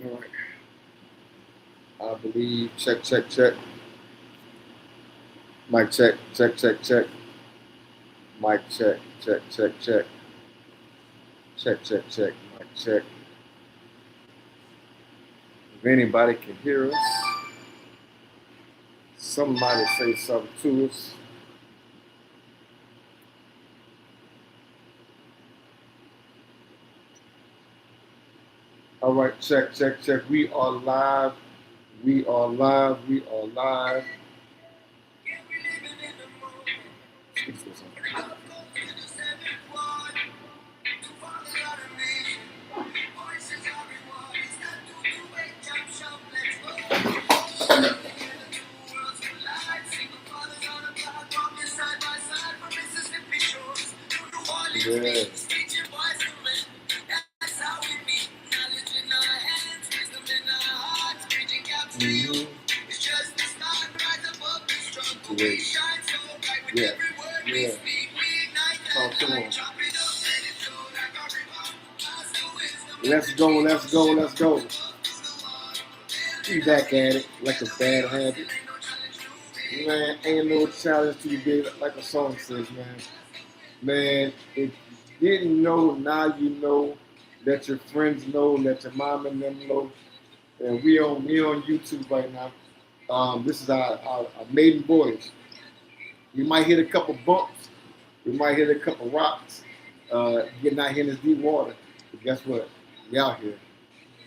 All right. I believe. Check, check, check. Mic check, check, check, check. Mic check, check, check, check. Check, check, check. Mic check. If anybody can hear us, somebody say something to us. All right, check, check, check. We are live. We are live. We are live. Yeah. Mm-hmm. Yeah. Yeah. Talk to him. Let's go, let's go, let's go. Be back at it like a bad habit. Man, ain't no challenge to be like a song says, man. Man, if you didn't know, now you know. Let your friends know, let your mom and them know. And we on YouTube right now. This is our maiden voyage. We might hit a couple bumps. We might hit a couple rocks. Getting out here in this deep water. But guess what? We out here.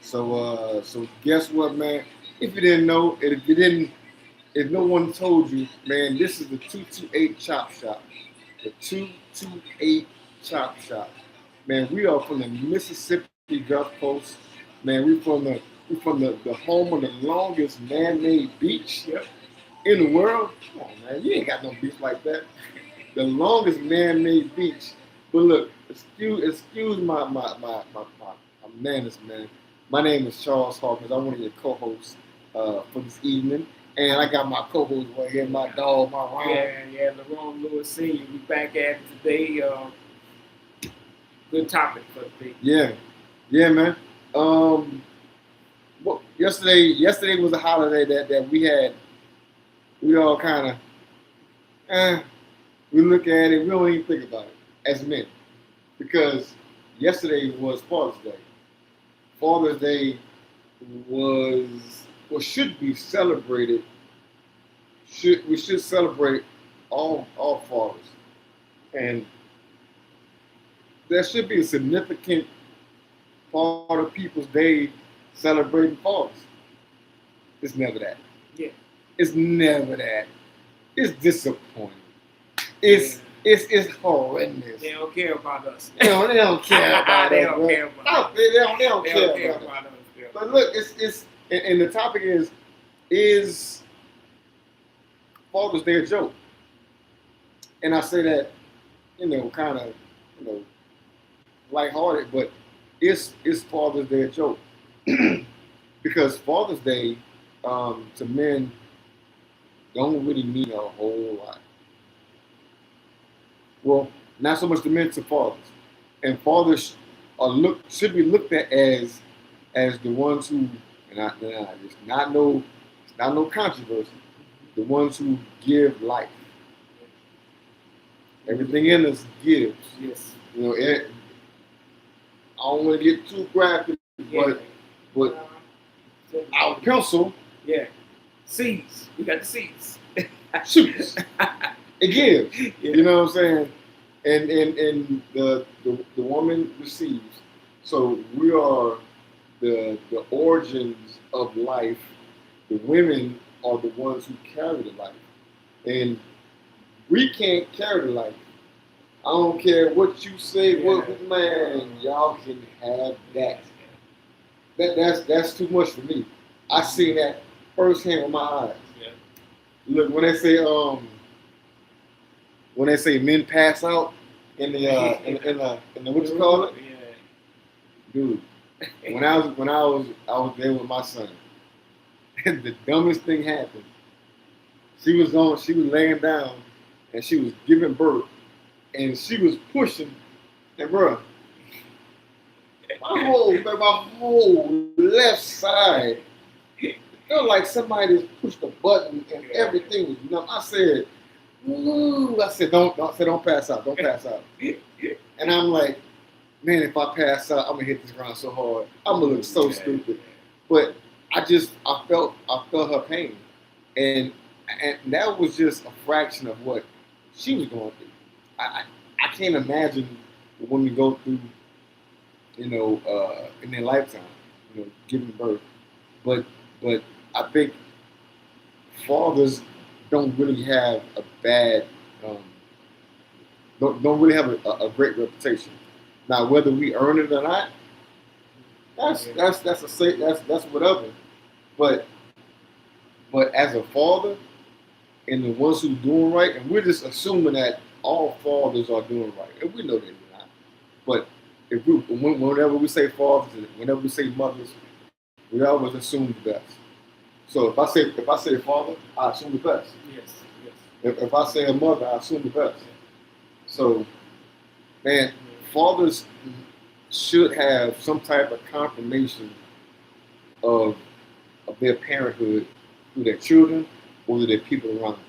So guess what, man? If you didn't know, if no one told you, man, this is the 228 Chop Shop. The 228 Chop Shop. Man, we are from the Mississippi Gulf Coast. Man, we from the home of the longest man-made beach in the world. Come on, man, you ain't got no beach like that. The longest man-made beach. But look, excuse my manners, man. My name is Charles Hawkins. I'm one of your co-hosts for this evening. And I got my co-host right here, my dog, my Ryan. Yeah, Larrone Lewis Sr. We back at it today. Good topic for today. Yeah, man. Well, yesterday was a holiday that we had. We all kind of, we look at it, we don't even think about it as men. Because yesterday was Father's Day. Father's Day should be celebrated. We should celebrate all fathers. And there should be a significant part of people's day celebrating fathers. It's never that. Yeah. It's never that. It's disappointing. It's horrendous. They don't care about us. They don't care about They us. don't care about us. They don't care about us. Yeah. But look, and the topic is Father's Day a joke? And I say that, kind of, lighthearted, but is Father's Day a joke? Because Father's Day to men don't really mean a whole lot. Well, not so much to men, to fathers. And fathers should be looked at as the ones who, it's not no controversy, the ones who give life. Everything in us gives. Yes. I don't want to get too graphic, but our pencil. Yeah. Seeds. We got the seeds. Shoots. It gives. Yeah. You know what I'm saying? And the woman receives. So we are the origins of life. The women are the ones who carry the life. And we can't carry the life. I don't care what you say, man, y'all can have that. That's too much for me. I see that firsthand with my eyes. Yeah. Look, when they say men pass out, in the what you call it, dude. When I was there with my son, and the dumbest thing happened. She was laying down, and she was giving birth, and she was pushing, and bro, my whole left side felt like somebody just pushed a button and everything was numb. I said, ooh, don't pass out, don't pass out. And I'm like, man, if I pass out, I'm gonna hit this ground so hard. I'm gonna look so stupid. But I felt her pain, and that was just a fraction of what she was going through. I can't imagine when we go through, in their lifetime, giving birth. But I think fathers don't really have a bad, don't really have a great reputation. Now, whether we earn it or not, that's whatever. But as a father, and the ones who doing right, and we're just assuming that all fathers are doing right, and we know they're not. But whenever we say fathers, whenever we say mothers, we always assume the best. So if I say a father, I assume the best. Yes. If I say a mother, I assume the best. So, man, fathers should have some type of confirmation of their parenthood through their children or to their people around them.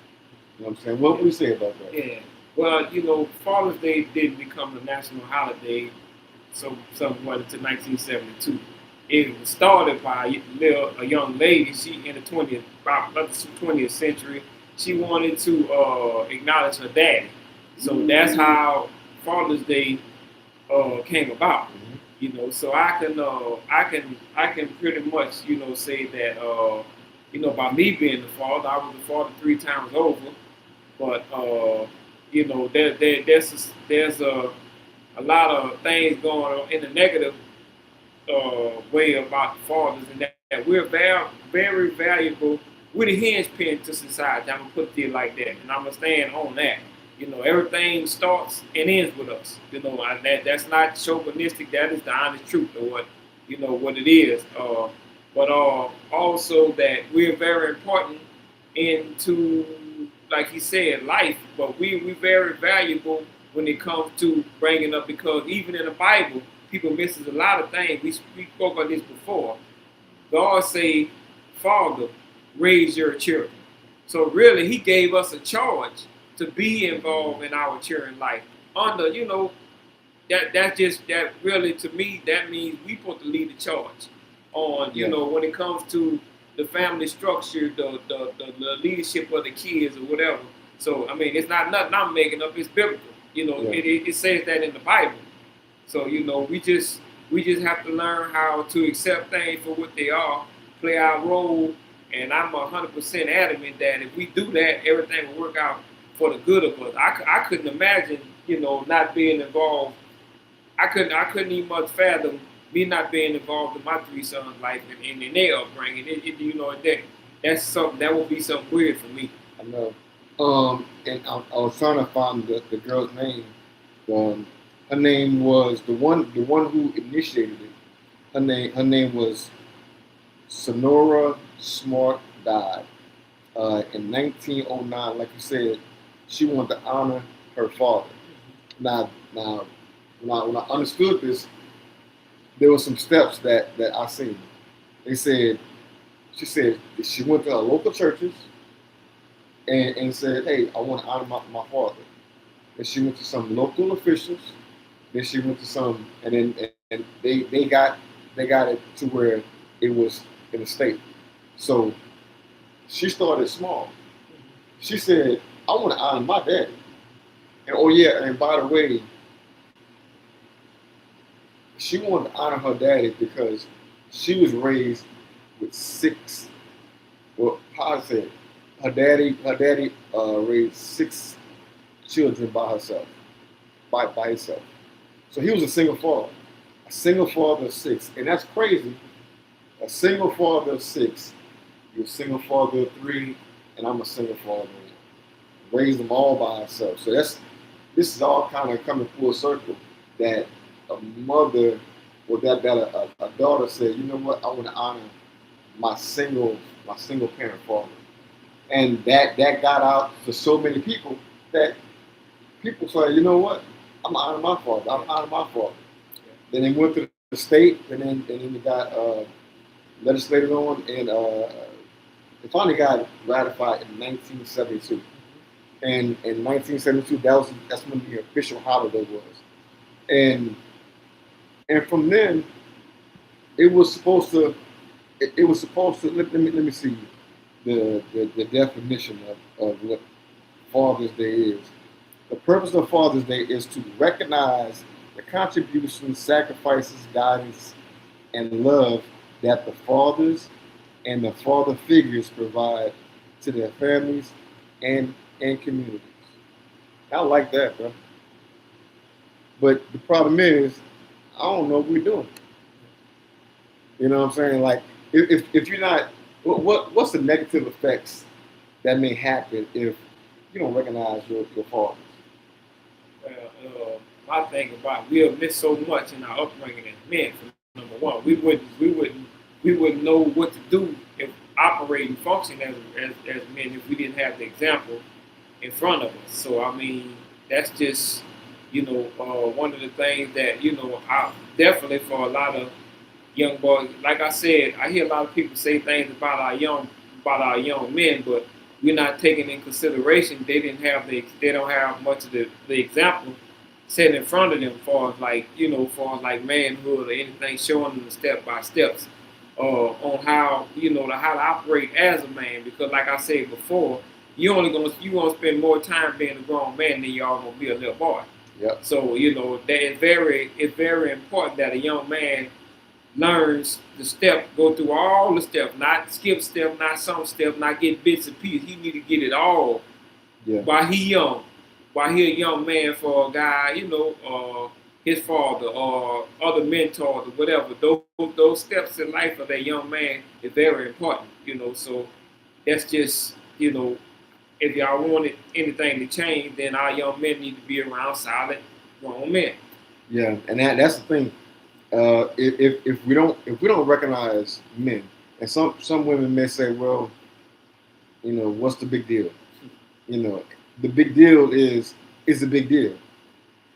You know what I'm saying? What would you say about that? Yeah. Well, Father's Day didn't become a national holiday somewhat until 1972. It was started by a young lady. She in the 20th century. She wanted to acknowledge her daddy. So that's how Father's Day came about. So I can pretty much say that by me being the father, I was the father 3 times over. But there's a lot of things going on in the negative way about the fathers, and that we're very, very valuable. We're the hinge pin to society. I'm gonna put it like that, and I'm gonna stand on that. Everything starts and ends with us. That's not chauvinistic. That is the honest truth of what it is. But also that we're very important into, like he said, life. But we're very valuable when it comes to bringing up, because even in the Bible, people misses a lot of things. We spoke about this before. God say, Father, raise your children. So really, he gave us a charge to be involved in our children's life. That really, to me, that means we supposed to lead the charge on, when it comes to the family structure, the leadership of the kids or whatever. So, I mean, it's not nothing I'm making up, it's biblical. It says that in the Bible. So, we just have to learn how to accept things for what they are, play our role, and I'm 100% adamant that if we do that, everything will work out for the good of us. I couldn't imagine, not being involved. I couldn't even much fathom me not being involved in my 3 sons' life and in their upbringing. That's something that would be something weird for me. I know. And I was trying to find the girl's name. Her name was the one who initiated it. Her name was Sonora Smart died in 1909. Like you said, she wanted to honor her father. Now, when I understood this, there were some steps that I seen. She said she went to her local churches and said, hey, I want to honor my father. And she went to some local officials. Then she went to some, and they got it to where it was in the state. So she started small. She said, I want to honor my daddy. And by the way, she wanted to honor her daddy because she was raised with 6. Well, how I said, her daddy raised 6 children by herself, by himself. So he was a single father of 6, and that's crazy. A single father of 6, you're a single father of 3, and I'm a single father. Raised them all by herself. So this is all kind of coming full circle. That a mother or a daughter said, you know what, I want to honor my single parent father, and that got out to so many people that people say, you know what, I'm gonna honor my father. I'm honor my father. Then they went to the state, and then they got legislated on, and it finally got ratified in 1972. And in 1972, that's when the official holiday was. And from then, it was supposed to. It was supposed to. Let me see the definition of what Father's Day is. The purpose of Father's Day is to recognize the contributions, sacrifices, guidance, and love that the fathers and the father figures provide to their families and communities. I like that, bro. But the problem is, I don't know what we're doing. You know what I'm saying? Like, if you're not, what's the negative effects that may happen if you don't recognize your fathers? My thing about we'll miss so much in our upbringing as men. For number one, we wouldn't know what to do if operating function as men if we didn't have the example in front of us. So I mean, that's just one of the things that I definitely for a lot of young boys. Like I said, I hear a lot of people say things about our young men, but we're not taking in consideration they don't have much of the example set in front of them for like manhood or anything, showing them the step by steps on how how to operate as a man. Because like I said before, you gonna spend more time being a grown man than you are gonna be a little boy. Yep. So that it's very important that a young man learns the step, go through all the steps, not skip step, not some step, not get bits and pieces. He need to get it all while he young. While he a young man for a guy, his father or other mentors or whatever. Those steps in life of that young man is very important, So that's just, if y'all want anything to change, then our young men need to be around solid grown men. Yeah, and that's the thing. If we don't recognize men, and some women may say, well, what's the big deal? The big deal is a big deal.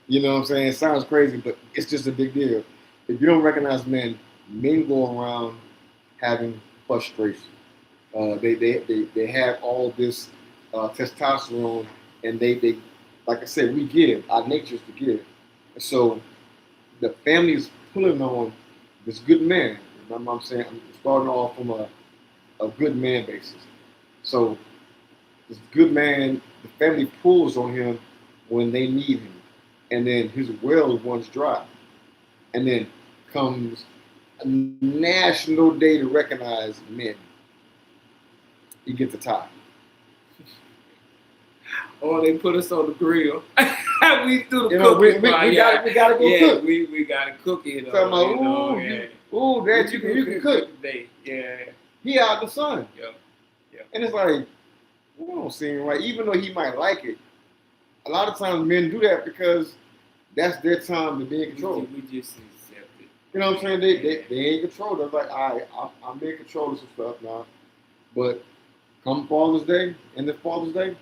You know what I'm saying? It sounds crazy, but it's just a big deal. If you don't recognize men go around having frustration. They have all this testosterone, and they like I said, we give. Our nature is to give. So the family is pulling on this good man. You know what I'm saying? I'm starting off from a good man basis. So this good man, the family pulls on him when they need him. And then his well runs dry. And then comes a national day to recognize men. He gets a tie. Or they put us on the grill. We do the cooking. We gotta go cook. We gotta cook it. Dad, you can cook today. Yeah. He out the sun. Yeah. And it's like, we don't seem right. Even though he might like it, a lot of times men do that because that's their time to be in control. We just accept it. You know what I'm saying? They ain't in control. They're like, all right, I'm in control of some stuff now. But come Father's Day, and the Father's Day,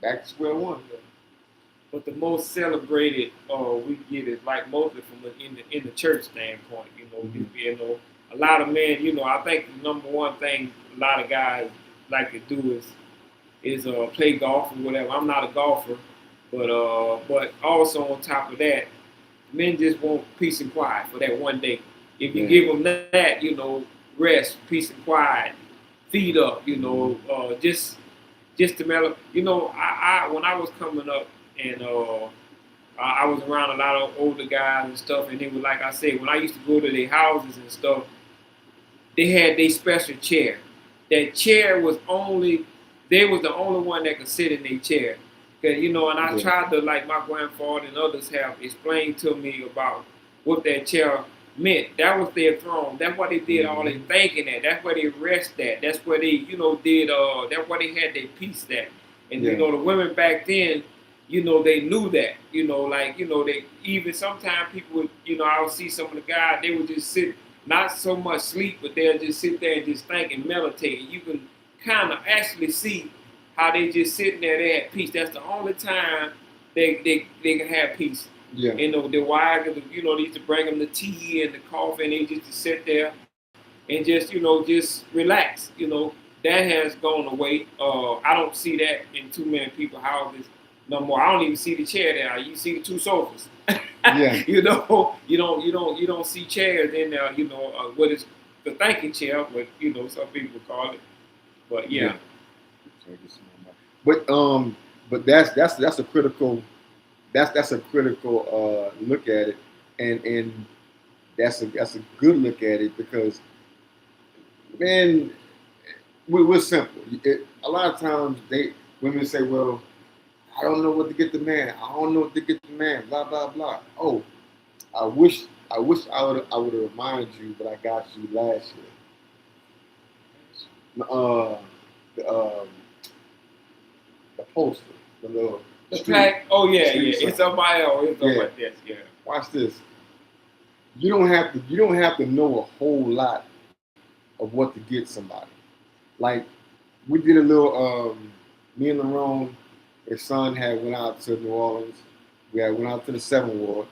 back to square one. But the most celebrated we get is like mostly from in the church standpoint. Mm-hmm. A lot of men. I think the number one thing a lot of guys like to do is play golf or whatever. I'm not a golfer, but also on top of that, men just want peace and quiet for that one day. If you give them that, rest, peace and quiet, feed up, just to mellow. I when I was coming up and I was around a lot of older guys and stuff, and it was like I said, when I used to go to their houses and stuff, they had their special chair. That chair was they was the only one that could sit in their chair. And I tried to, like my grandfather and others have explained to me about what that chair meant. That was their throne. That's why they did all their thinking at. That's where they rest at. That's where they, did, that's where they had their peace at. And, the women back then, they knew that, they even sometimes people would, I would see some of the guys, they would just sit, not so much sleep, but they'll just sit there and just think and meditate. You can kind of actually see how they just sitting there, they had peace. That's the only time they can have peace. Yeah. The wives, they used to bring them the tea and the coffee, and they just to sit there and just relax. That has gone away. I don't see that in too many people's houses no more. I don't even see the chair there. You see the two sofas. Yeah. you don't see chairs in there. What is the thinking chair? But some people call it. But yeah. But that's a critical look at it, and that's a good look at it because, man, we're simple. A lot of times women say, well, I don't know what to get the man. I don't know what to get the man. Blah blah blah. Oh, I wish I would have reminded you, but I got you last year. The poster, the street, pack. Oh yeah, street yeah. It's on my own. It's on my desk. Yeah. Watch this. You don't have to know a whole lot of what to get somebody. Like we did a little. Me and Larrone, his son had went out to New Orleans. We had went out to the 7th Ward.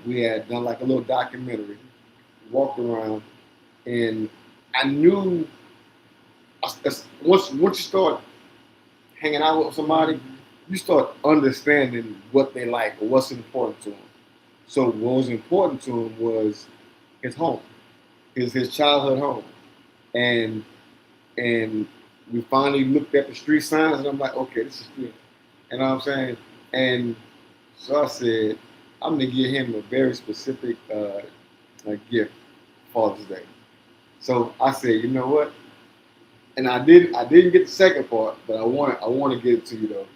We had done like a little documentary, walked around, and I knew once you start hanging out with somebody, you start understanding what they like or what's important to them. So what was important to him was his home, his childhood home, and we finally looked at the street signs, and I'm like, okay, this is street. You know what I'm saying? And so I said, I'm gonna give him a very specific gift for Father's Day. So I said, you know what? And I didn't get the second part, but I want to get it to you though.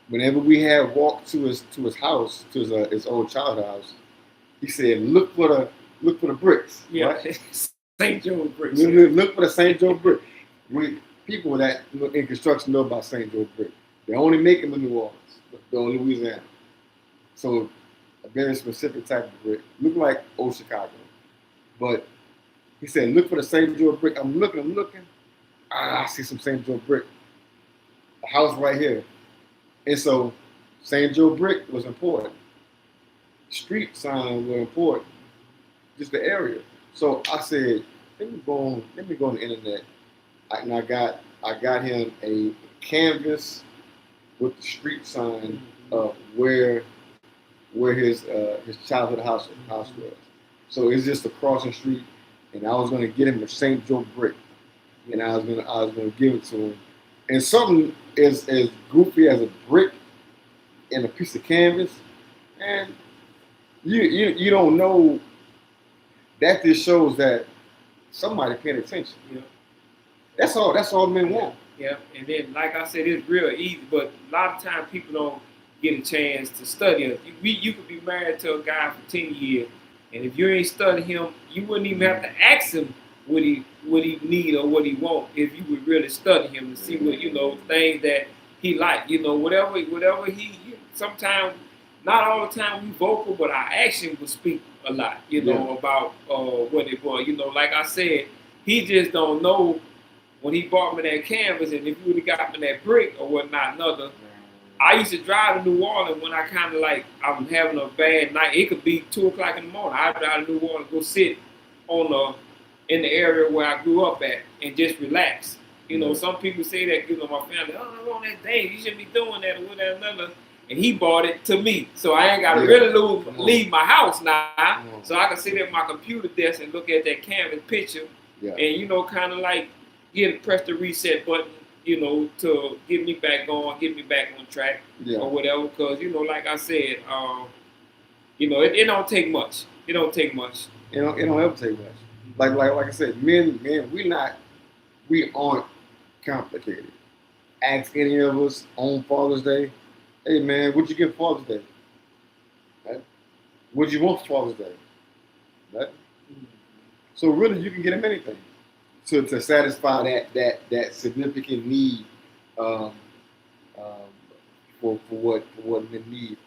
Whenever we had walked to his house, to his old childhood house, he said, look for the bricks. Yeah, right? St. Joe bricks. Look for the St. Joe brick. People that in construction know about St. Joe brick. They only make them in New Orleans, they're in Louisiana. So a very specific type of brick, look like old Chicago. But he said, look for the St. Joe brick. I'm looking. I see some St. Joe brick. A house right here. And so St. Joe brick was important. Street signs were important. Just the area. So I said, let me go on the internet. And I got him a canvas with the street sign of where his childhood house was. So it's just across the street, and I was gonna get him a St. Joe brick, and I was gonna give it to him. And something as goofy as a brick and a piece of canvas, and you don't know. That just shows that somebody paid attention. Yeah. That's all men want. Yeah, and then like I said, it's real easy, but a lot of times people don't get a chance to study us. You could be married to a guy for 10 years, and if you ain't studied him, you wouldn't even have to ask him what he need or what he want if you would really study him to see what things that he like. Whatever he. Sometimes, not all the time we vocal, but our action will speak a lot. About what it was. Like I said, he just don't know. When he bought me that canvas, and if you would have got me that brick or whatnot, I used to drive to New Orleans when I kind of like, I'm having a bad night. It could be 2 o'clock in the morning. I'd drive to New Orleans, go sit in the area where I grew up at and just relax. Some people say that, my family, oh, that day, you shouldn't be doing that or whatever. And he bought it to me. So I ain't got to really leave my house now. So I can sit at my computer desk and look at that canvas picture and, kind of like, press the reset button, to get me back going, get me back on track or whatever. Because, like I said, it don't take much. It don't take much. It don't ever take much. Like I said, men, we aren't complicated. Ask any of us on Father's Day, hey man, what'd you get for Father's Day? Right? What'd you want for Father's Day? Right? So really, you can get him anything. To satisfy that significant need for for what men need.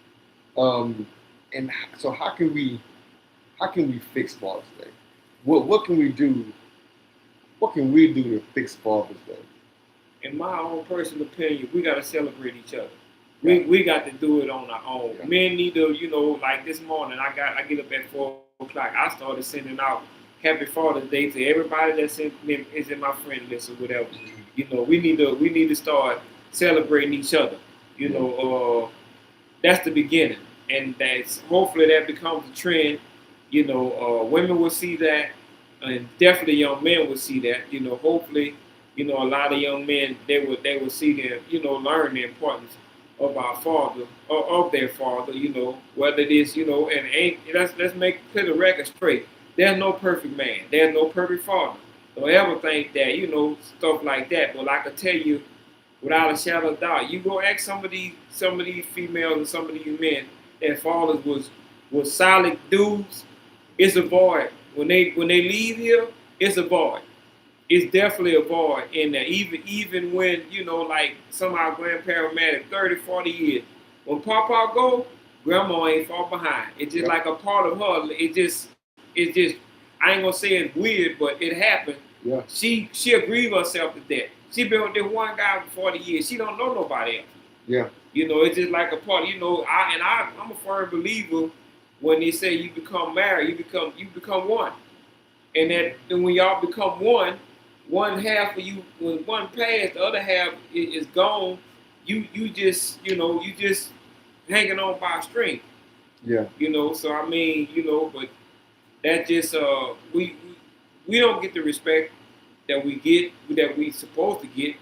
And so how can we fix Father's Day? What can we do? What can we do to fix Father's Day? In my own personal opinion, we got to celebrate each other. Yeah. We got to do it on our own. Yeah. Men need to, like this morning, I get up at 4:00. I started sending out Happy Father's Day to everybody that's is in my friend list or whatever. We need to start celebrating each other. That's the beginning, and that's hopefully that becomes a trend. Women will see that, and definitely young men will see that. Hopefully, a lot of young men they will see them, learn the importance of our father or of their father. Whether it is, and ain't let's make clear the record straight. There's no perfect man. There's no perfect father. Don't ever think that, stuff like that. But I can tell you, without a shadow of doubt, you go ask some of these females and some of these men that fathers was solid dudes. It's a void. When they leave here, it's a void. It's definitely a void in there. Even when, like some of our grandparents married 30, 40 years. When Papa go, Grandma ain't far behind. It's just like a part of her. It's just, I ain't gonna say it's weird, but it happened. Yeah. She agreed with herself to that. She been with this one guy for 40 years. She don't know nobody else. Yeah. It's just like a part. I'm a firm believer when they say you become married, you become one, and then when y'all become one half of you, when one passed, the other half is gone. You just hanging on by a string. Yeah. So I mean, but that just we don't get the respect that we supposed to get.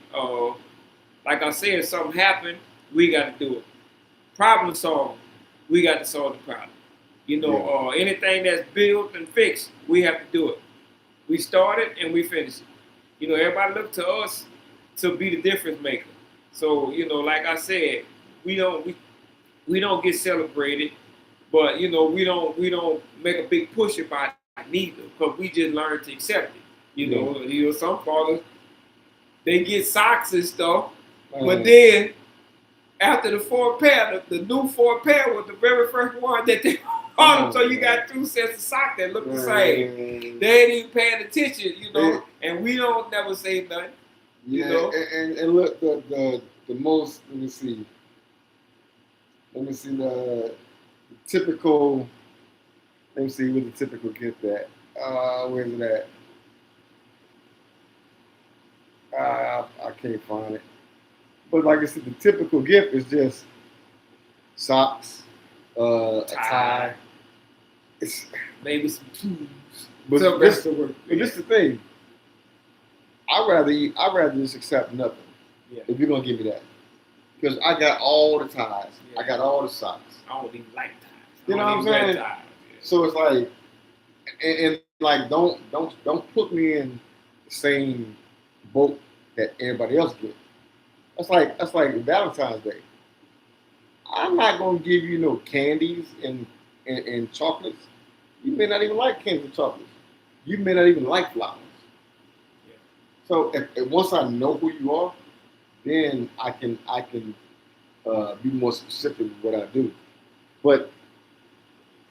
Like I said, if something happened, we got to do it. Problem solved, we got to solve the problem. Anything that's built and fixed, we have to do it. We start it and we finish it. Everybody look to us to be the difference maker. So, like I said, we don't get celebrated, but we don't make a big push about it neither, because we just learn to accept it. Some fathers, they get socks and stuff, but then after the fourth pair, the new fourth pair was the very first one that they bought them. So you got two sets of socks that look the same. They ain't even paying attention, and we don't never say nothing. Yeah, and look, the most, let me see the typical, let me see where the typical gift at. Where's it at? I can't find it. But like I said, the typical gift is just socks, a tie. It's maybe some tools. But this is the thing. I'd rather just accept nothing. Yeah. If you're gonna give me that, because I got all the ties, I got all the socks. I don't even like ties. You know what I'm saying? Yeah. So it's like, and like don't put me in the same boat that everybody else gets. That's like Valentine's Day. I'm not gonna give you no candies and chocolates. You may not even like candies and chocolates. You may not even like flowers. Yeah. So if once I know who you are, then I can be more specific with what I do. But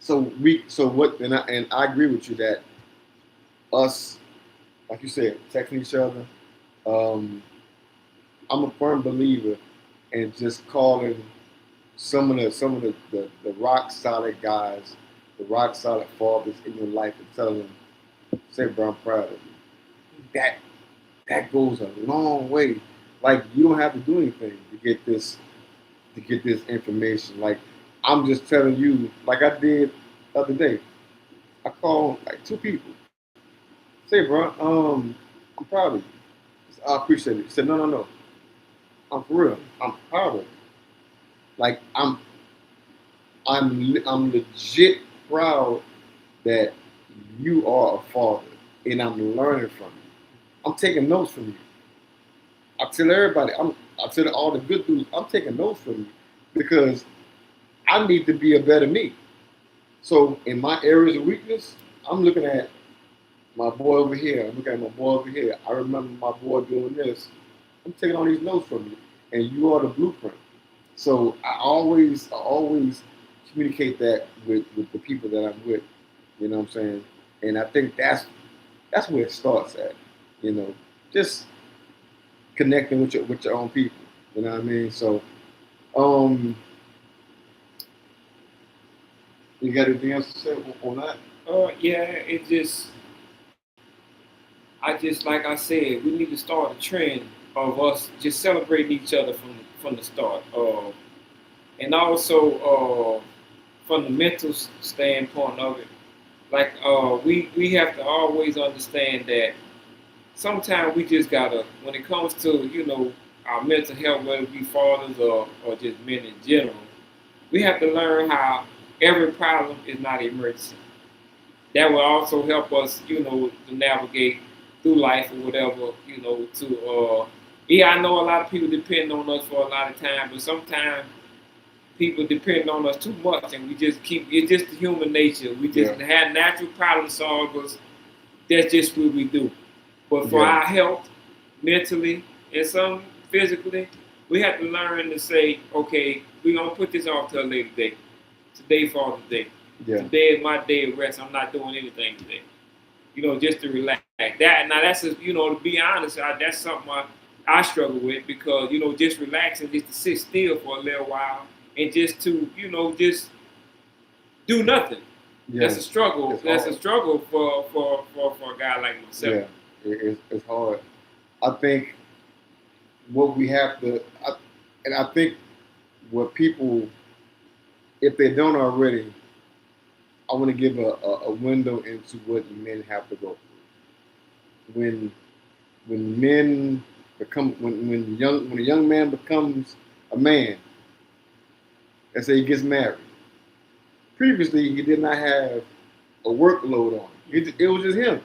and I agree with you that us, like you said, texting each other. I'm a firm believer in just calling some of the rock solid guys, the rock solid fathers in your life, and telling them, "Say, bro, I'm proud of you." That goes a long way. Like, you don't have to do anything to get this information. Like, I'm just telling you, like I did the other day. I called like 2 people. Say, bro, I'm proud of you. I appreciate it. He said, no. I'm for real. I'm proud of you. Like, I'm legit proud that you are a father, and I'm learning from you. I'm taking notes from you. I tell everybody, I tell all the good dudes, I'm taking notes from you because I need to be a better me. So in my areas of weakness, I'm looking at my boy over here. I'm looking at my boy over here. I remember my boy doing this. I'm taking all these notes from you, and you are the blueprint. So I always communicate that with the people that I'm with. You know what I'm saying? And I think that's where it starts at. You know, just connecting with your own people. You know what I mean? So, um, you got anything else to say on that? Yeah, it just, I just like I said, we need to start a trend of us just celebrating each other from the start. And also from the mental standpoint of it, like we have to always understand that sometimes we just gotta, when it comes to our mental health, whether it be fathers or just men in general, we have to learn how every problem is not an emergency. That will also help us, to navigate through life or whatever, yeah, I know a lot of people depend on us for a lot of time, but sometimes people depend on us too much, and we just keep, it's just the human nature. We just have natural problem solvers. That's just what we do. But for our health, mentally and some physically, we have to learn to say, okay, we're gonna put this off to a later date. Today falls today. Today is my day of rest. I'm not doing anything today. Just to relax. That now that's to be honest, that's something I struggle with because just relaxing, just to sit still for a little while and just to just do nothing. That's a struggle. That's a struggle for a guy like myself. It's hard. I think what we have to, and I think what people, if they don't already, I want to give a window into what men have to go through. When men become when a young man becomes a man, let's say he gets married. Previously, he did not have a workload on him. It was just him.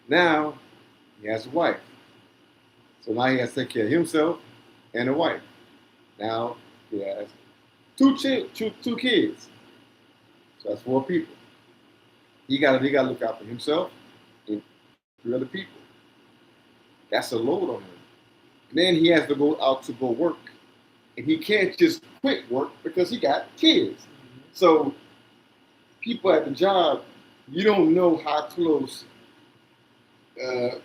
Now he has a wife, so now he has to take care of himself and a wife. Now he has two kids. So that's 4 people. He got to look out for himself and 3 other people. That's a load on him. And then he has to go out to go work, and he can't just quit work because he got kids. So people at the job, you don't know how close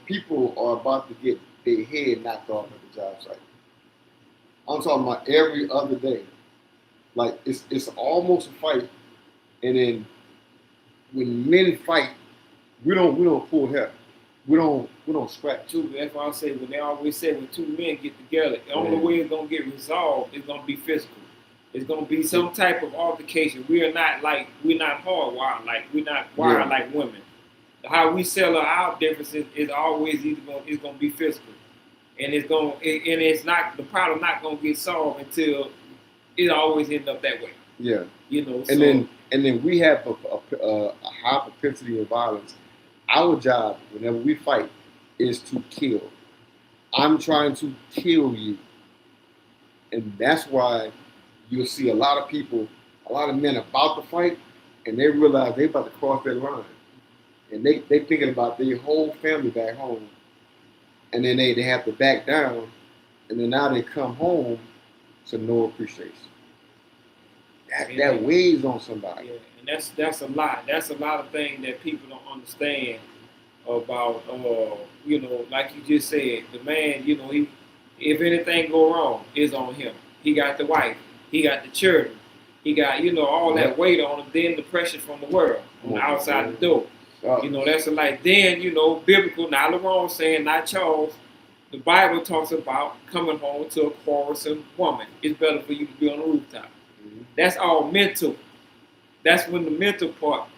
people are about to get their head knocked off at the job site. I'm talking about every other day. Like it's almost a fight, and then when men fight, we don't pull hair. We don't scratch. True. That's why I say when they always say when 2 men get together, the only way it's gonna get resolved is gonna be physical. It's gonna be some type of altercation. We're not hardwired like we're not wired like women. How we settle our differences is always it's gonna be physical, and it's not, the problem not gonna get solved until it always ends up that way. Yeah. And then we have a high propensity of violence. Our job, whenever we fight, is to kill. I'm trying to kill you. And that's why you'll see a lot of men about to fight, and they realize they're about to cross that line. And they thinking about their whole family back home. And then they have to back down, and then now they come home to no appreciation. That weighs on somebody. Yeah, and that's a lot. That's a lot of things that people don't understand about. Like you just said, the man. He, if anything go wrong, it's on him. He got the wife. He got the children. He got all that weight on him. Then the pressure from the world on the outside the door. That's a like. Then biblical. Not Larrone saying, not Charles. The Bible talks about coming home to a quarrelsome woman. It's better for you to be on the rooftop. That's all mental. That's when the mental part,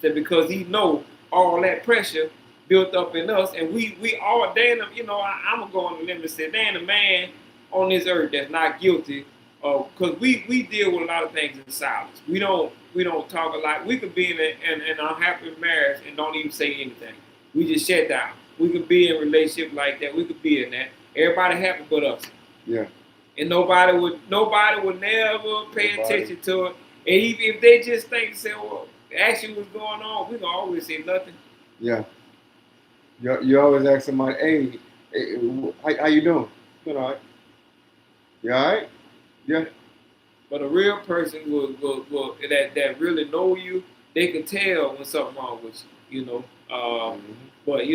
that because he know all that pressure built up in us, and we all damn, I'm gonna go on the limb and say, damn, the man on this earth that's not guilty of, because we deal with a lot of things in silence. We don't talk a lot. We could be in an unhappy marriage and don't even say anything. We just shut down. We could be in a relationship like that. We could be in that. Everybody happy but us. Yeah. And nobody would never pay attention to it. And even if they just think, say, well, actually what's going on, we gonna always say nothing. Yeah. You always ask somebody, hey, how you doing? You all right? You all right? Yeah. But a real person will that really know you, they can tell when something wrong with you, you know. But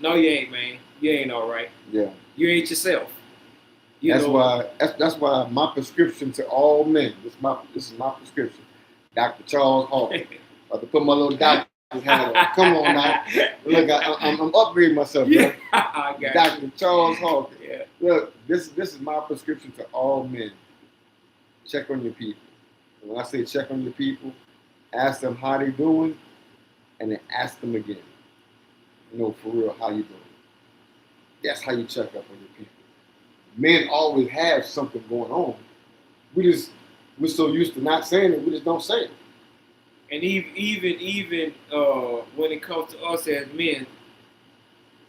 no, you ain't, man. You ain't all right. Yeah. You ain't yourself. That's why my prescription to all men. This is my prescription. Dr. Charles Hawkins. I have to put my little doctor's hat on. Come on now. Look, I'm upgrading myself, bro. Yeah, Dr. Charles Hawkins. Yeah. Look, this is my prescription to all men. Check on your people. And when I say check on your people, ask them how they doing, and then ask them again. For real, how you doing? That's how you check up on your people. Men always have something going on. We're so used to not saying it, we just don't say it. And even when it comes to us as men,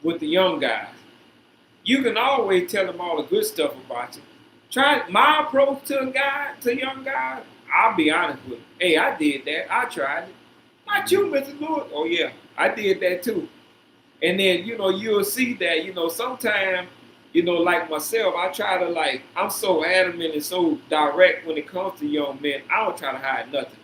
with the young guys, you can always tell them all the good stuff about you. Try my approach to young guys. I'll be honest with you. Hey, I did that. I tried it. Not you, Mr. Lewis. Oh yeah, I did that too. And then you'll see that sometimes like myself, I try to I'm so adamant and so direct when it comes to young men. I don't try to hide nothing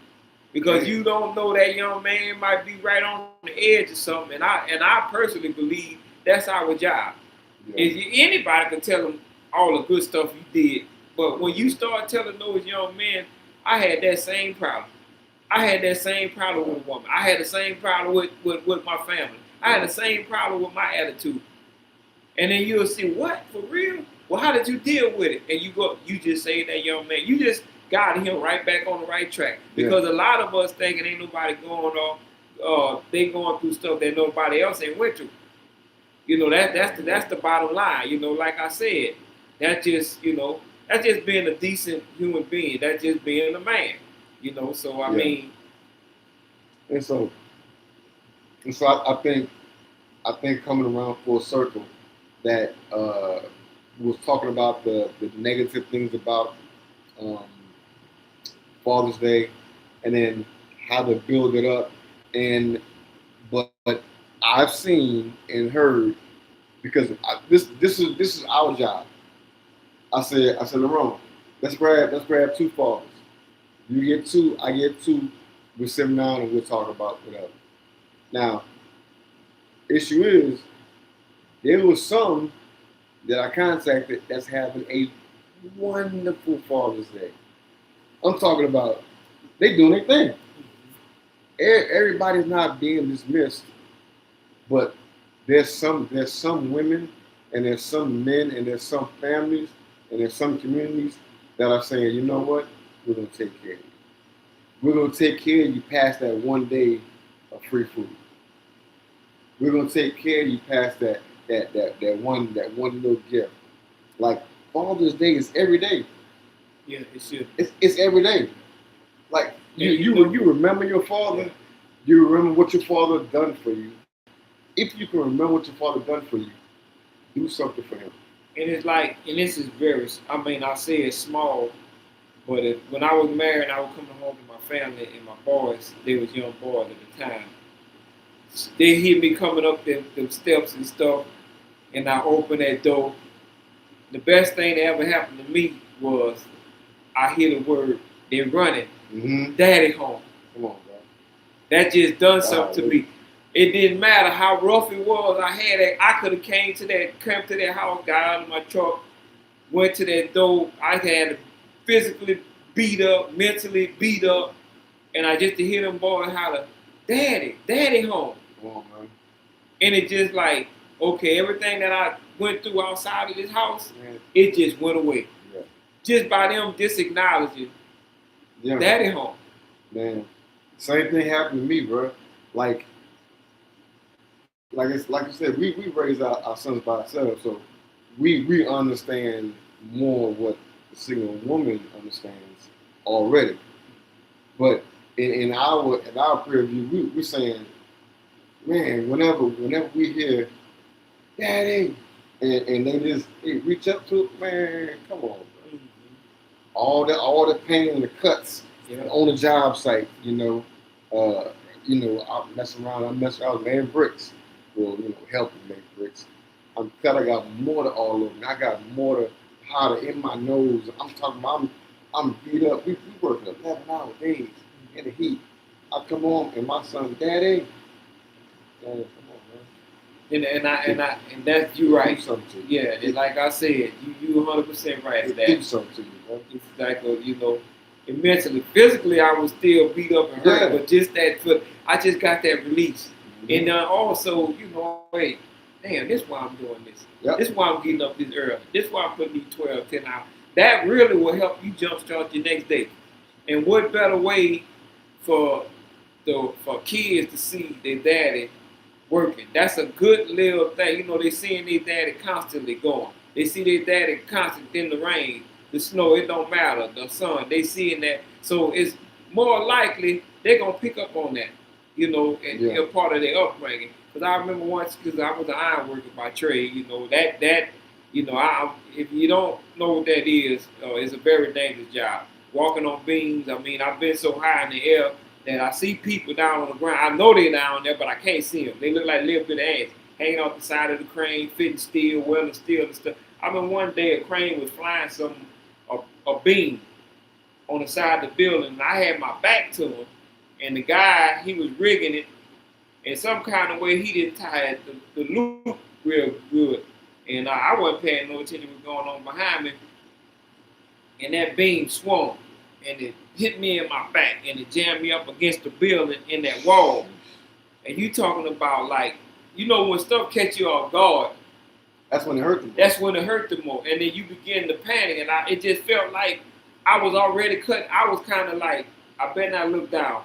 because you don't know that young man might be right on the edge of something. And I personally believe that's our job. Yeah. Anybody can tell them all the good stuff you did, but when you start telling those young men, I had that same problem. I had that same problem with a woman. I had the same problem with my family. I had the same problem with my attitude. And then you'll see, what, for real? Well, how did you deal with it? And you just say that young man, you just got him right back on the right track. Because a lot of us thinking ain't nobody going off, they going through stuff that nobody else ain't went through. That's the bottom line. Like I said, that's just being a decent human being. That's just being a man. So I mean. And so I think coming around full circle that we was talking about the negative things about Father's Day, and then how to build it up, but I've seen and heard, because this is our job. I said, Larrone, let's grab 2 fathers. You get 2, I get 2. We'll sit down and we'll talk about whatever. Now, issue is, there was some that I contacted that's having a wonderful Father's Day. I'm talking about they doing their thing. Everybody's not being dismissed, but there's some women, and there's some men, and there's some families, and there's some communities that are saying, you know what, we're gonna take care of you. We're gonna take care of you past that one day of free food. We're gonna take care of you past that one little gift. Like Father's Day is every day. Yeah, it should. It's every day. Like you remember your father, you remember what your father done for you. If you can remember what your father done for you, do something for him. And it's like, and this is very, I say it's small, but when I was married, I was coming home to my family and my boys, they was young boys at the time. They hear me coming up them steps and stuff, and I open that door. The best thing that ever happened to me was I hear the word, they're running, Daddy home. Come on, bro. That just done something to me. It didn't matter how rough it was. I could have came to that house, got out of my truck, went to that door. I had physically beat up, mentally beat up, and I just to hear them boys holler, Daddy home. Come on, man. And it just like, okay, everything that I went through outside of this house, it just went away. Yeah. Just by them just acknowledging, Daddy home. Man, same thing happened to me, bro. Like you said, we raise our sons by ourselves, so we understand more what the single woman understands already. But in our preview, we're saying, man, whenever we hear Daddy, and they reach up to it, man, come on, bro. All the pain and the cuts on the job site, I mess around, I was laying bricks. Well, helping make bricks. I got mortar all over me. I got mortar powder in my nose. I'm talking about I'm beat up. We working 11-hour days in the heat. I come home and my son, Daddy, come on, man. And that's you right. Do something to you. Yeah, and like I said, you 100% right at that. Do something to you, bro. It's like and mentally, physically, I was still beat up and hurt, but just I just got that release. And also, hey, damn, this is why I'm doing this. Yep. This is why I'm getting up this early. This is why I'm putting these 12, 10 hours. That really will help you jumpstart your next day. And what better way for kids to see their daddy working? That's a good little thing. They seeing their daddy constantly going. They see their daddy constantly in the rain, the snow, it don't matter, the sun. They seeing that. So it's more likely they're going to pick up on that, and a part of their upbringing. Because I remember once, because I was an iron worker by trade, if you don't know what that is, it's a very dangerous job. Walking on beams, I've been so high in the air that I see people down on the ground. I know they're down there, but I can't see them. They look like little bit of ants hanging off the side of the crane, fitting steel, welding steel and stuff. I remember one day a crane was flying a beam on the side of the building, and I had my back to him, and the guy, he was rigging it in some kind of way. He didn't tie the loop real good, and I wasn't paying no attention to what was going on behind me, and that beam swung, and it hit me in my back, and it jammed me up against the building in that wall. And you talking about when stuff catch you off guard, that's when it hurt the most. That's when it hurt the most. And then you begin to panic, and it just felt like I was already cut. I was kind of like, I better not look down,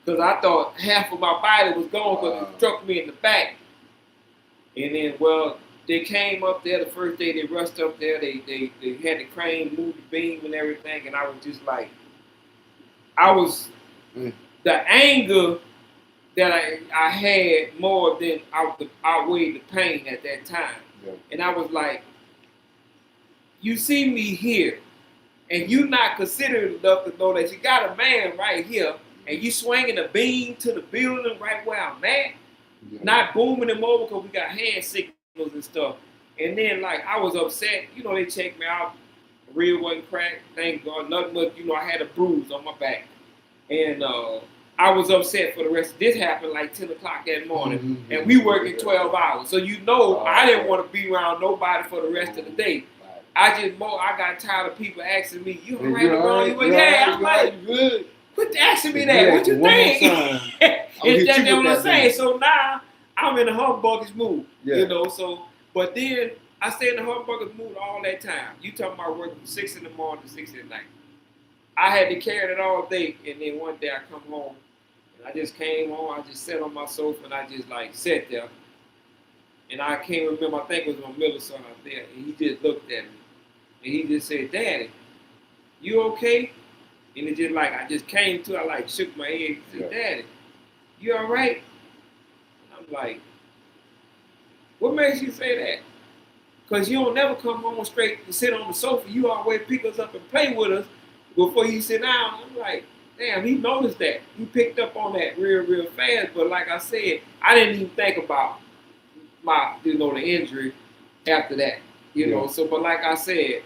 because I thought half of my body was gone because it struck me in the back. And then, they came up there the first day. They rushed up there. They had the crane move the beam and everything, and I was just like, the anger that I had more than outweighed the pain at that time. Yeah. And I was like, you see me here, and you not considerate enough to know that you got a man right here, and you swinging a beam to the building right where I'm at, not booming him over because we got hand signals and stuff. And then I was upset. They checked me out. The rib wasn't cracked. Thank God. Nothing but, I had a bruise on my back. And I was upset for the rest. This happened 10 o'clock that morning. And we working 12 hours. So I didn't want to be around nobody for the rest of the day. I got tired of people asking me, you all right, LeBron? Yeah, I'm like, good. Quit asking me that. What you think? That's what I'm saying. So now I'm in a humbuckers mood. So, but then I stay in the humbuckers mood all that time. You talking about working from 6 in the morning to 6 at night. I had to carry it all day, and then one day I come home, and I just came home, I just sat on my sofa, and I just sat there, and I can't remember, I think it was my middle son out there, and he just looked at me, and he just said, Daddy, you okay? And it just I just came to, I shook my head, he said, Daddy, you all right? And I'm like, what makes you say that? Because you don't never come home straight and sit on the sofa, you always pick us up and play with us before you sit down. I'm like, damn, he noticed that. He picked up on that real fast. But like I said, I didn't even think about my, the injury after that. So, but like I said,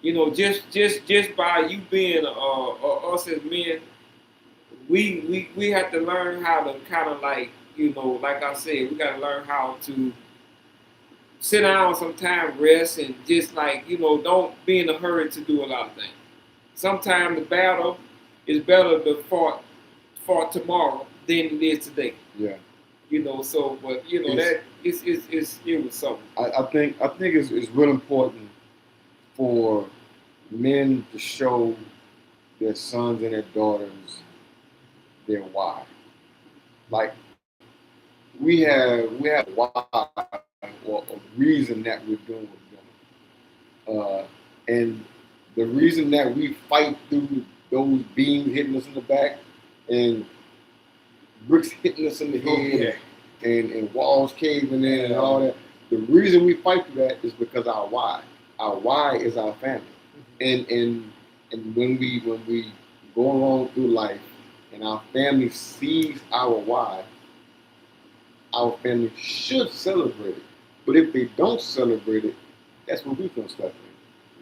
just by you being us as men, we have to learn how to kind of like I said, we got to learn how to sit down sometime, rest, and just don't be in a hurry to do a lot of things. Sometimes the battle is better to fought tomorrow than it is today. Yeah. So, but that it was something. I think it's real important for men to show their sons and their daughters their why. We have why or a reason that we're doing what we're doing. And the reason that we fight through those beams hitting us in the back and bricks hitting us in the head and walls caving in and all that, the reason we fight through that is because our why. Our why is our family. And when we go along through life and our family sees our why, our family should celebrate it. But if they don't celebrate it, that's what we're going to start doing.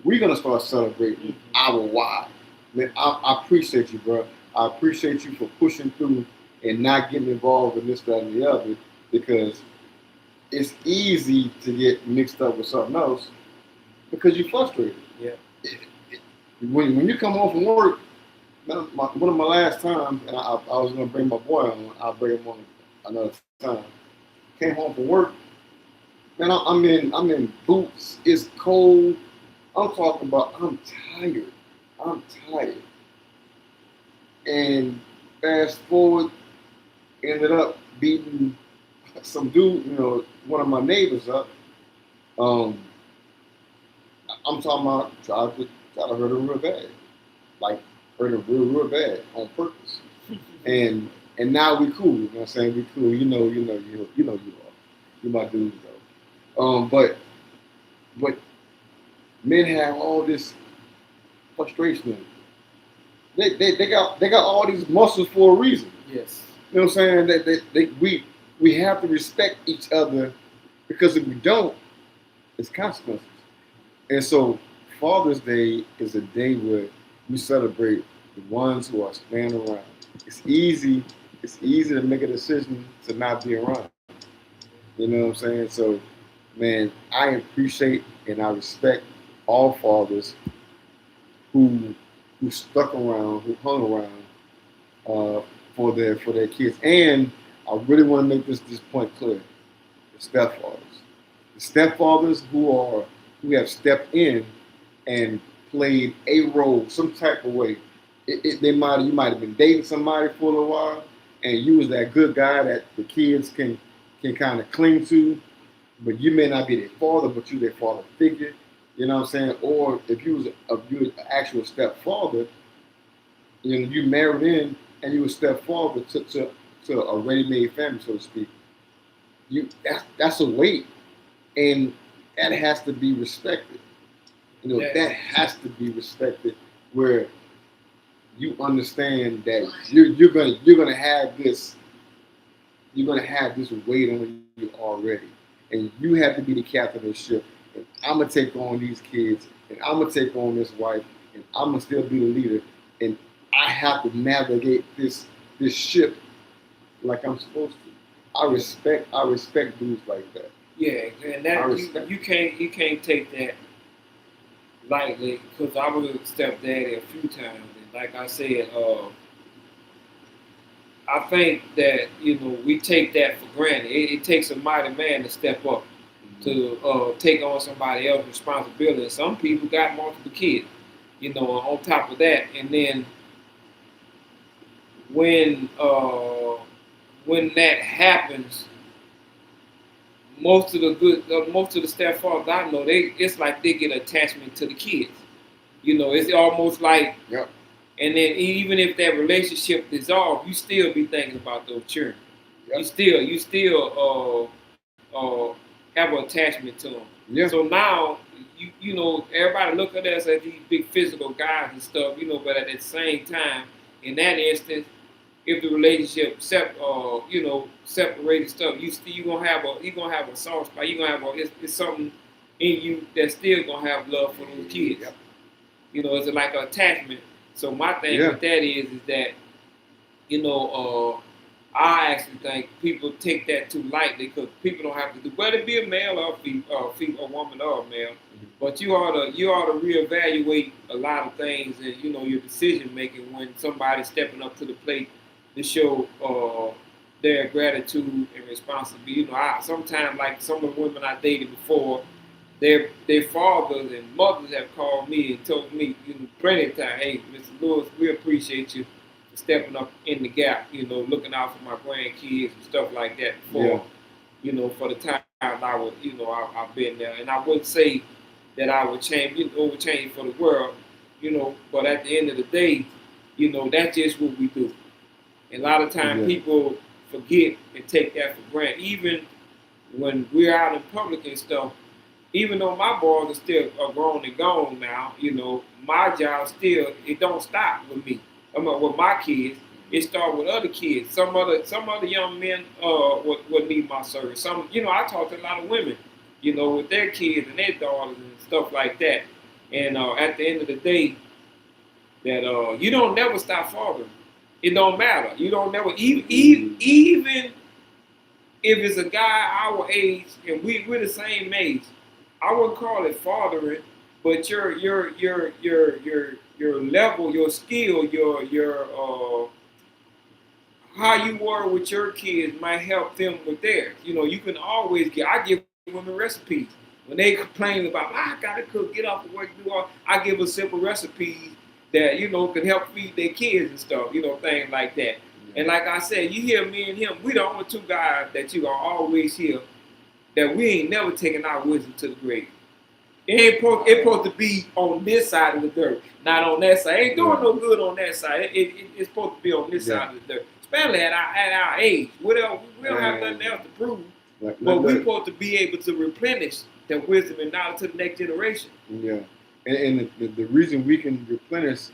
We're going to start celebrating our why. Man, I appreciate you, bro. I appreciate you for pushing through and not getting involved in this, that, and the other, because it's easy to get mixed up with something else because you're frustrated. Yeah. When you come home from work, one of my last times, and I was gonna bring my boy on. I'll bring him on another time. Came home from work, man. I'm in boots. It's cold. I'm talking about. I'm tired. I'm tired. And fast forward, ended up beating some dude, one of my neighbors up. Um, I'm talking about try to hurt him real bad, like hurt him real bad on purpose. And now we cool. You know what I'm saying? We cool. You are. You my dudes though. But men have all this frustration in them. They got all these muscles for a reason. Yes. You know what I'm saying? We have to respect each other, because if we don't, it's consequences. And so Father's Day is a day where we celebrate the ones who are staying around. It's easy to make a decision to not be around. You know what I'm saying? So, man, I appreciate and I respect all fathers who stuck around, who hung around for their kids. And I really want to make this point clear: the stepfathers who have stepped in and played a role, some type of way. You might have been dating somebody for a little while, and you was that good guy that the kids can kind of cling to, but you may not be their father, but you their father figure. You know what I'm saying? Or if you was an actual stepfather, you married in and you were stepfather to a ready-made family, so to speak. That's a weight, and that has to be respected. That has to be respected, where you understand that you're gonna have this weight on you already, and you have to be the captain of the ship. And I'm gonna take on these kids, and I'm gonna take on this wife, and I'm gonna still be the leader, and I have to navigate this ship like I'm supposed to. I respect dudes like that. Yeah, and that you can't take that lightly, because I was a stepdaddy a few times, and like I said, I think that we take that for granted. It takes a mighty man to step up to take on somebody else's responsibility. Some people got multiple kids, on top of that, and then when that happens, most of the stepfathers I know, it's like they get attachment to the kids. It's almost like, yep. And then even if that relationship dissolves, you still be thinking about those children. Yep. You still have an attachment to them. Yeah. So now, everybody look at us as these big physical guys and stuff, but at the same time, in that instance, if the relationship separated stuff, you gonna have a soft spot. You gonna have it's something in you that's still gonna have love for those kids. Yep. It's like an attachment. So my thing with that is that I actually think people take that too lightly, because people don't have to do, whether it be a male or a woman or a male, but you ought to reevaluate a lot of things and your decision making when somebody's stepping up to the plate to show their gratitude and responsibility. I sometimes, like some of the women I dated before, their fathers and mothers have called me and told me plenty of time, "Hey, Mr. Lewis, we appreciate you for stepping up in the gap, looking out for my grandkids and stuff like that before, for the time I was, I've been there." And I wouldn't say that I would change for the world, but at the end of the day, that's just what we do. And a lot of times people forget and take that for granted. Even when we're out in public and stuff, even though my boys are still grown and gone now, my job still, it don't stop with me. With my kids, it starts with other kids. Some other young men would need my service. Some, I talk to a lot of women, with their kids and their daughters and stuff like that. And at the end of the day, that you don't never stop fathering. It don't matter. You don't never even if it's a guy our age and we're the same age. I wouldn't call it fathering, but your level, your skill, your how you were with your kids might help them with theirs. You know, you can always get. I give women recipes when they complain about I gotta cook, get off the work, do all. I give them simple recipes that can help feed their kids and stuff. Things like that. And like I said, you hear me and him. We the only two guys that you are always hear that we ain't never taken our wisdom to the grave. It's supposed to be on this side of the dirt, not on that side. It ain't doing no good on that side. It's supposed to be on this side of the dirt. Especially at our age. We don't have nothing else to prove. But we're supposed to be able to replenish that wisdom and knowledge to the next generation. Yeah. And the reason we can replenish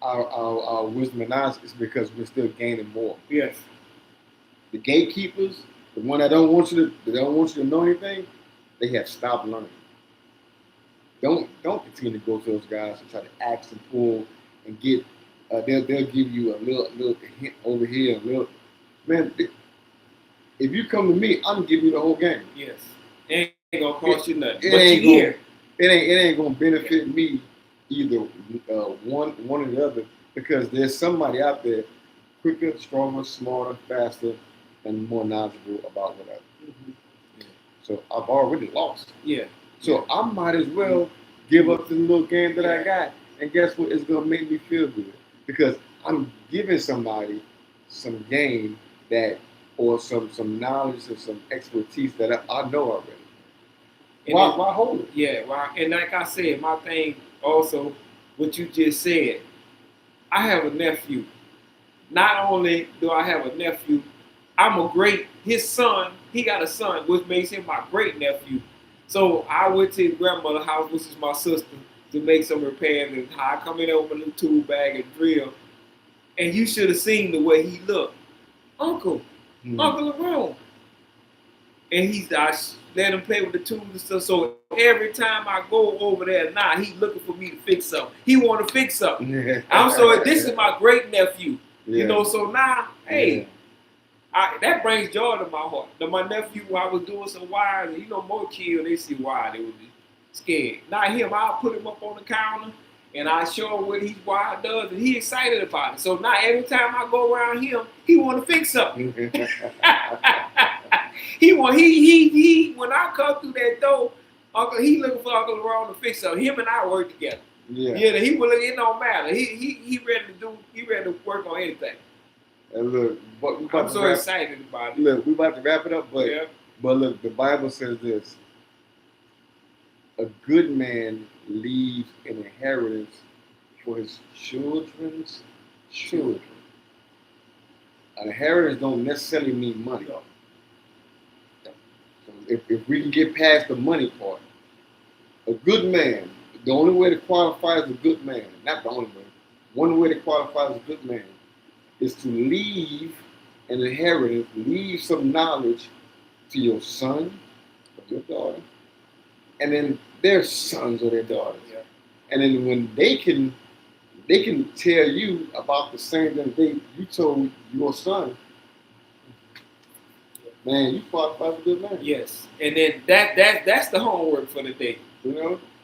our wisdom and knowledge is because we're still gaining more. Yes. The gatekeepers, the one that don't want you to know anything, they have stopped learning. Don't continue to go to those guys and try to ask and pull and get. They'll give you a little hint over here. Man, if you come to me, I'm gonna give you the whole game. Yes, it ain't gonna cost you nothing. It ain't gonna benefit me either one or the other, because there's somebody out there quicker, stronger, smarter, faster, and more knowledgeable about whatever. Mm-hmm. Yeah. So I've already lost. Yeah. So I might as well give up the little game that I got, and guess what? It's gonna make me feel good because I'm giving somebody some game or some knowledge and some expertise that I know already. Why hold it? Yeah, well, and like I said, my thing also, what you just said, I have a nephew. Not only do I have a nephew, his son, he got a son, which makes him my great nephew. So I went to his grandmother's house, which is my sister, to make some repairs, and I come in there with a little tool bag and drill. And you should have seen the way he looked. Uncle Larrone. And I let him play with the tools and stuff. So every time I go over there now, he's looking for me to fix something. He want to fix something. This is my great nephew. Yeah. So now, hey, that brings joy to my heart. My nephew, I was doing some wires, and most kids, they see wire, they would be scared. Now him, I'll put him up on the counter, and I show him what his wire does, and he excited about it. So now every time I go around him, he want to fix something. He when I come through that door, he looking for Uncle Larrone to fix something. Him and I work together. Yeah. He will. It don't matter. He ready to work on anything. And look, I'm so excited about it. Look, we about to wrap it up, but look, the Bible says this: a good man leaves an inheritance for his children's children. An inheritance don't necessarily mean money. No. So if we can get past the money part, a good man, the only way to qualify as a good man, not the only way, one way to qualify as a good man is to leave an inheritance, leave some knowledge to your son or your daughter, and then their sons or their daughters. Yeah. And then when they can tell you about the same thing you told your son, man, you qualify as a good man. Yes, and then that's the homework for the day.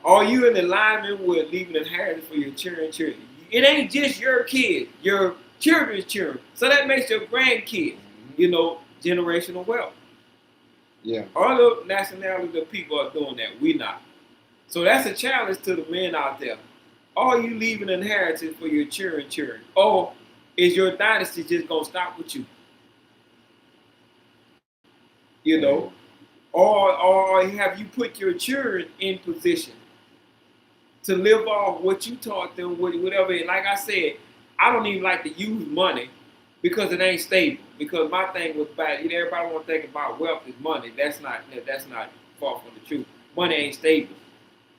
Are you in alignment with leaving an inheritance for your children? It ain't just your kids, your children's children. So that makes your grandkids, generational wealth. Yeah. All the nationalities of people are doing that. We not. So that's a challenge to the men out there. Are you leaving an inheritance for your children? Or is your dynasty just gonna stop with you? Or have you put your children in position to live off what you taught them, whatever? And like I said, I don't even like to use money because it ain't stable. Because my thing was about, everybody want to think about wealth is money. That's not far from the truth. Money ain't stable.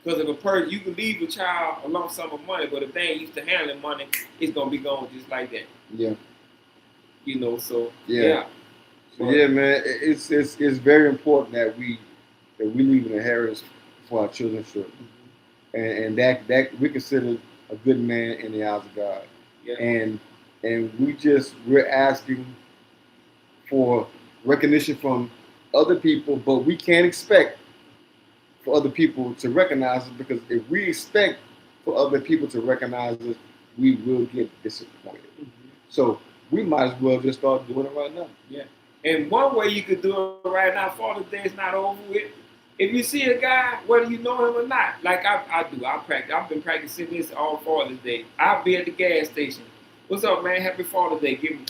Because if a person, you can leave a child a lump sum of money, but if they ain't used to handling money, it's gonna be gone just like that. Yeah. So yeah. So yeah, man, it's very important that we leave an inheritance for our children's children, and that we consider a good man in the eyes of God. Yeah. And we're asking for recognition from other people, but we can't expect for other people to recognize us, because if we expect for other people to recognize us, we will get disappointed. Mm-hmm. So we might as well just start doing it right now. Yeah. And one way you could do it right now, Father's Day is not over with. If you see a guy, whether you know him or not, like I do, I practice. I've been practicing this all Father's Day. I'll be at the gas station. What's up, man? Happy Father's Day. Give me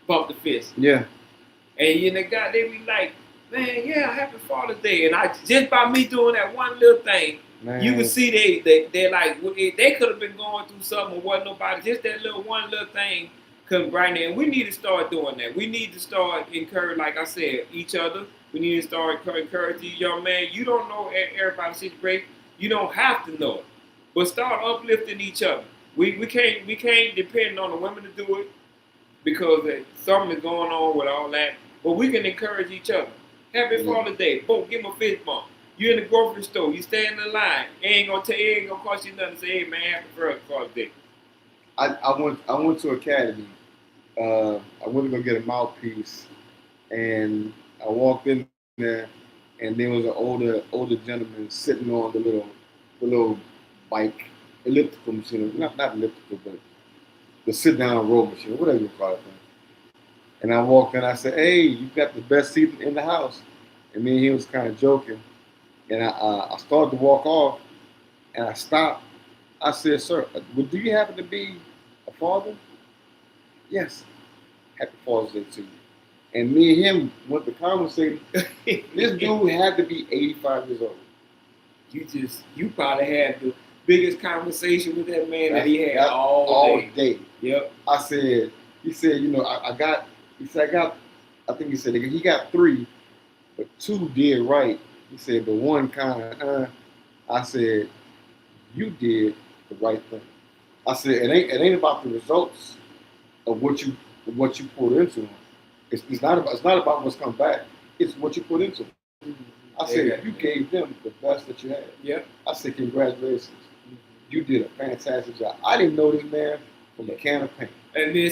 bump the fist. Yeah. And you know, guy, they be like, man, yeah, happy Father's Day. And I just by me doing that one little thing, Man. you can see they're like, they could have been going through something or wasn't nobody. Just that one little thing come right there. And we need to start doing that. We need to start encouraging, like I said, each other. We need to start encouraging these young man. You don't know everybody's situation. You don't have to know it, but start uplifting each other. We can't depend on the women to do it, because something is going on with all that. But we can encourage each other. Happy Father's Day. Boom, give him a fist bump. You in the grocery store, you stay in the line. It ain't gonna cost you nothing to say, hey man, happy Father's Day. I went to Academy. I went to go get a mouthpiece, and I walked in there, and there was an older gentleman sitting on the little bike, elliptical machine, not elliptical, but the sit down row machine, whatever you call it. And I walked in, I said, hey, you got the best seat in the house. And me and he was kind of joking. And I started to walk off, and I stopped. I said, sir, do you happen to be a father? Yes. Happy Father's Day to you. And me and him went to conversating. This dude had to be 85 years old. You probably had the biggest conversation with that man that he had all day. Yep. He said, you know, I think he said he got 3, but 2 did right. He said, but 1 kind of, I said, you did the right thing. I said, it ain't about the results of what you put into them. It's not about what's come back. It's what you put into them. Mm-hmm. I said, you gave them the best that you had. Yeah. I said, congratulations. Mm-hmm. You did a fantastic job. I didn't know this man from a can of paint. And then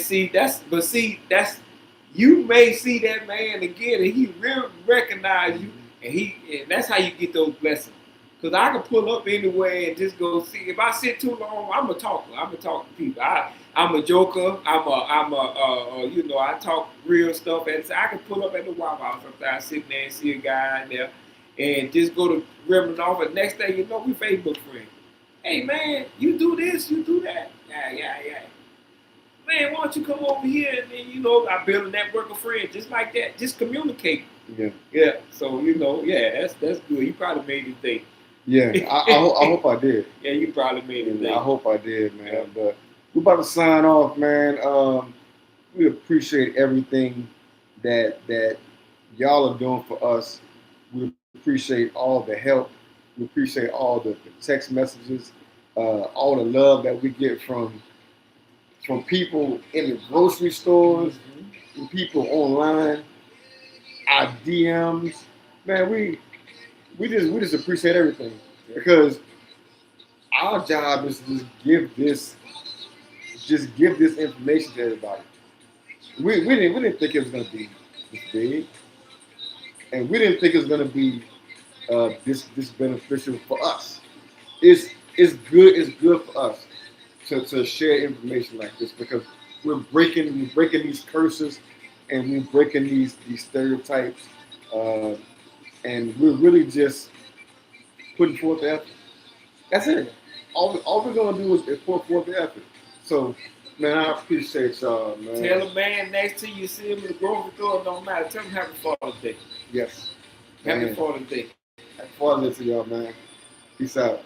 you may see that man again, and he really recognize you, and that's how you get those blessings. Because I can pull up anywhere and just go see. If I sit too long, I'm a talker. I'm a talk to people. I'm a joker. I talk real stuff. And so I can pull up at the Wawa sometimes, sit there and see a guy in there, and just go to ribbon off. And next thing you know, we Facebook friends. Hey man, you do this, you do that. Yeah. Man, why don't you come over here, and then I build a network of friends just like that. Just communicate. Yeah. So that's good. You probably made his day. Yeah, I hope I did. Yeah, you probably made his day. I hope I did, man. Yeah. But we're about to sign off, man. We appreciate everything that y'all are doing for us. We appreciate all the help. We appreciate all the text messages, all the love that we get from people in the grocery stores, from people online, our DMs. Man, we just appreciate everything, because our job is to give this information to everybody. We didn't think it was gonna be this big, and we didn't think it was gonna be this beneficial for us. It's good for us to share information like this, because we're breaking these curses, and we're breaking these stereotypes, and we're really just putting forth the effort. That's it. All we're gonna do is put forth the effort. So, man, I appreciate y'all, man. Tell a man next to you, see him in the grocery store, don't matter. Tell him happy Father's Day. Yes. Happy Father's Day. Happy Father's Day to y'all, man. Peace out.